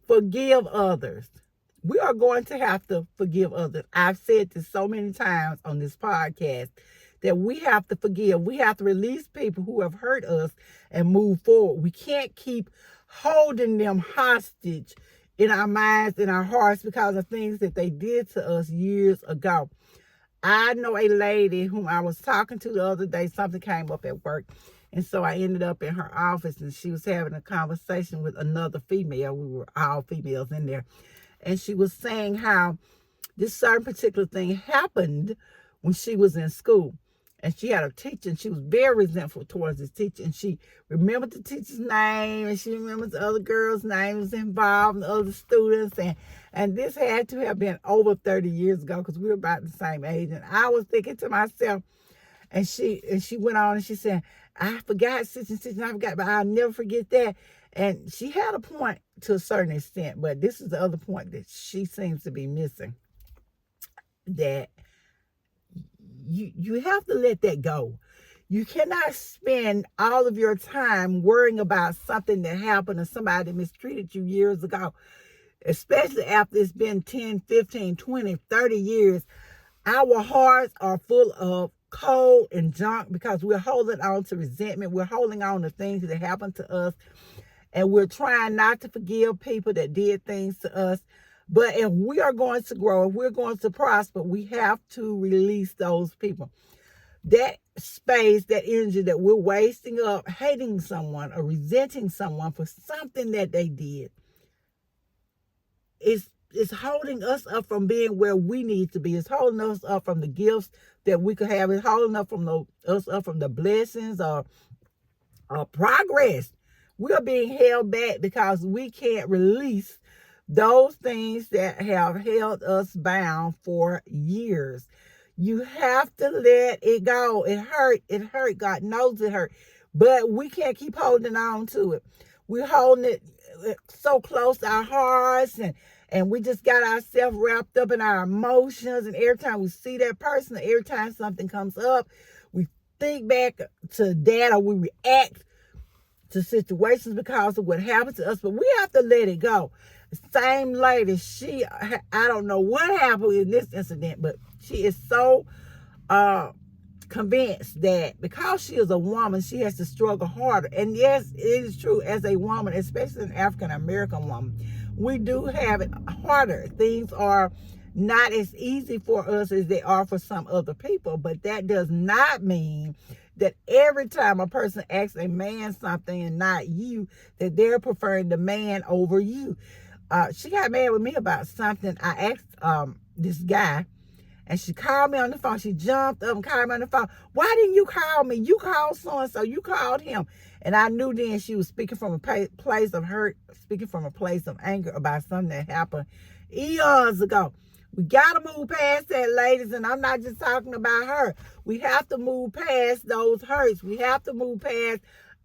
Forgive others. We are going to have to forgive others. I've said this so many times on this podcast that we have to forgive. We have to release people who have hurt us and move forward. We can't keep holding them hostage in our minds, in our hearts, because of things that they did to us years ago. I know a lady whom I was talking to the other day. Something came up at work. And so I ended up in her office, and she was having a conversation with another female. We were all females in there. And she was saying how this certain particular thing happened when she was in school. And she had a teacher, and she was very resentful towards this teacher. And she remembered the teacher's name, and she remembered the other girls' names involved, and the other students. And this had to have been over 30 years ago, because we were about the same age. And I was thinking to myself, and she went on and she said, I forgot such and such, and I forgot, but I'll never forget that. And she had a point to a certain extent, but this is the other point that she seems to be missing. That you have to let that go. You cannot spend all of your time worrying about something that happened or somebody that mistreated you years ago, especially after it's been 10, 15, 20, 30 years. Our hearts are full of cold and junk because we're holding on to resentment. We're holding on to things that happened to us, and we're trying not to forgive people that did things to us. But if we are going to grow, if we're going to prosper, we have to release those people. That space, that energy that we're wasting up hating someone or resenting someone for something that they did is holding us up from being where we need to be. It's holding us up from the gifts that we could have. It's holding us up from the blessings or progress. We are being held back because we can't release those things that have held us bound for years. You have to let it go. It hurt. It hurt. God knows it hurt. But we can't keep holding on to it. We're holding it so close to our hearts, and we just got ourselves wrapped up in our emotions. And every time we see that person, every time something comes up, we think back to that, or we react to situations because of what happened to us. But we have to let it go. The same lady, I don't know what happened in this incident, but she is so convinced that because she is a woman, she has to struggle harder. And yes, it is true, as a woman, especially an African-American woman, we do have it harder. Things are not as easy for us as they are for some other people, but that does not mean that every time a person asks a man something and not you, that they're preferring the man over you. She got mad with me about something. I asked this guy, and she called me on the phone. She jumped up and called me on the phone. Why didn't you call me? You called so-and-so. You called him. And I knew then she was speaking from a place of hurt, speaking from a place of anger about something that happened eons ago. We got to move past that, ladies, and I'm not just talking about her. We have to move past those hurts. We have to move past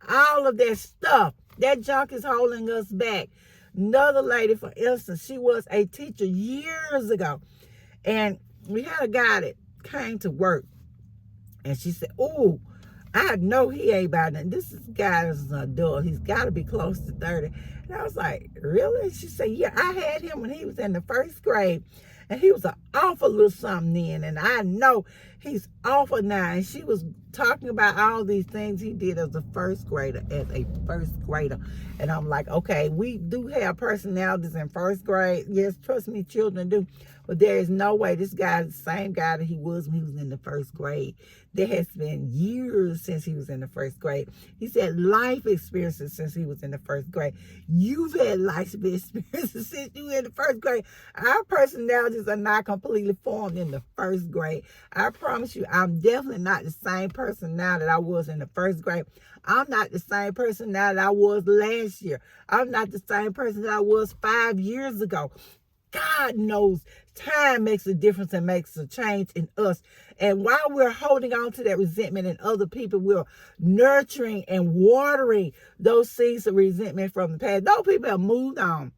all of that stuff. That junk is holding us back. Another lady, for instance, she was a teacher years ago, and we had a guy that came to work, and she said, "Ooh, I know he ain't about nothing. This guy is an adult. He's got to be close to 30. And I was like, really? She said, yeah, I had him when he was in the first grade, and he was an awful little something then, and I know he's awful now. And she was talking about all these things he did as a first grader, And I'm like, okay, we do have personalities in first grade. Yes, trust me, children do. But there is no way this guy is the same guy that he was when he was in the first grade. There has been years since he was in the first grade. He said life experiences since he was in the first grade. You've had life experiences since you were in the first grade. Our personalities are not completely formed in the first grade. I promise you, I'm definitely not the same person now that I was in the first grade. I'm not the same person now that I was last year. I'm not the same person that I was 5 years ago. God knows time makes a difference and makes a change in us. And while we're holding on to that resentment in other people, we're nurturing and watering those seeds of resentment from the past. Those people have moved on.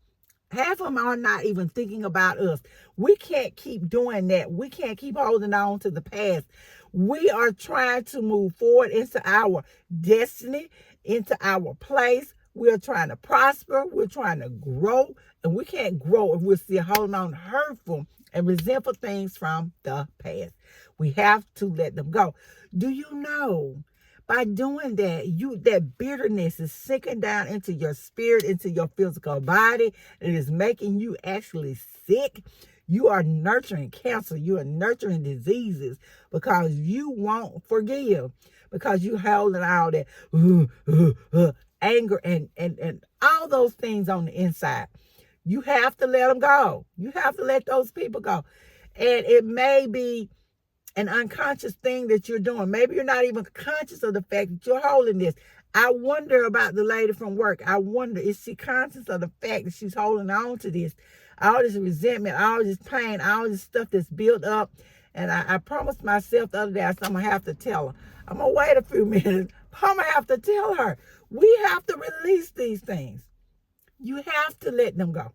Half of them are not even thinking about us. We can't keep doing that. We can't keep holding on to the past. We are trying to move forward into our destiny, into our place. We're trying to prosper. We're trying to grow. And we can't grow if we're still holding on to hurtful and resentful things from the past. We have to let them go. Do you know, by doing that, that bitterness is sinking down into your spirit, into your physical body. It is making you actually sick. You are nurturing cancer. You are nurturing diseases because you won't forgive. Because you holding all that anger and all those things on the inside. You have to let them go. You have to let those people go. And it may be an unconscious thing that you're doing. Maybe you're not even conscious of the fact that you're holding this. I wonder about the lady from work. I wonder, is she conscious of the fact that she's holding on to this? All this resentment, all this pain, all this stuff that's built up. And I promised myself the other day, I'm going to have to tell her. I'm going to wait a few minutes. I'm going to have to tell her. We have to release these things. You have to let them go.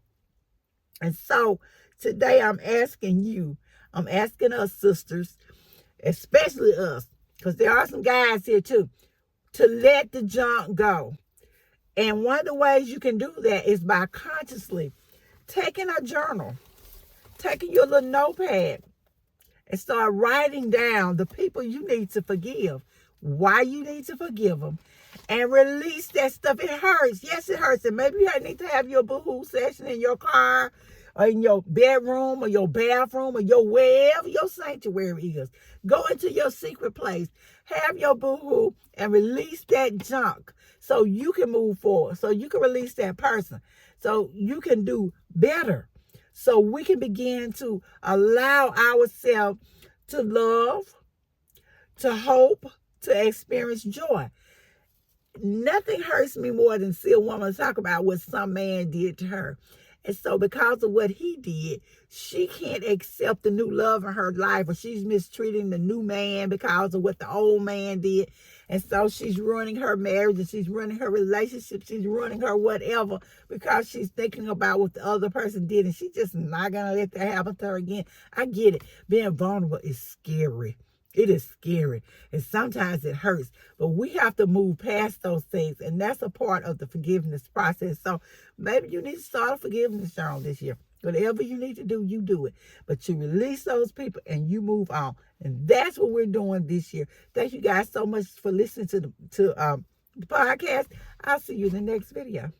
And so today I'm asking you, I'm asking us sisters, especially us, because there are some guys here too, to let the junk go. And one of the ways you can do that is by consciously taking a journal, taking your little notepad, and start writing down the people you need to forgive, why you need to forgive them, and release that stuff. It hurts. Yes, it hurts. And maybe you need to have your boo-hoo session in your car or in your bedroom or your bathroom or your wherever your sanctuary is. Go into your secret place. Have your boo-hoo and release that junk so you can move forward, so you can release that person, so you can do better, so we can begin to allow ourselves to love, to hope, to experience joy. Nothing hurts me more than see a woman talk about what some man did to her. And so because of what he did, she can't accept the new love in her life, or she's mistreating the new man because of what the old man did. And so she's ruining her marriage, and she's ruining her relationship. She's ruining her whatever because she's thinking about what the other person did, and she's just not going to let that happen to her again. I get it. Being vulnerable is scary. It is scary, and sometimes it hurts, but we have to move past those things, and that's a part of the forgiveness process. So maybe you need to start a forgiveness journal this year. Whatever you need to do, you do it. But you release those people and you move on, and that's what we're doing this year. Thank you guys so much for listening to the podcast. I'll see you in the next video.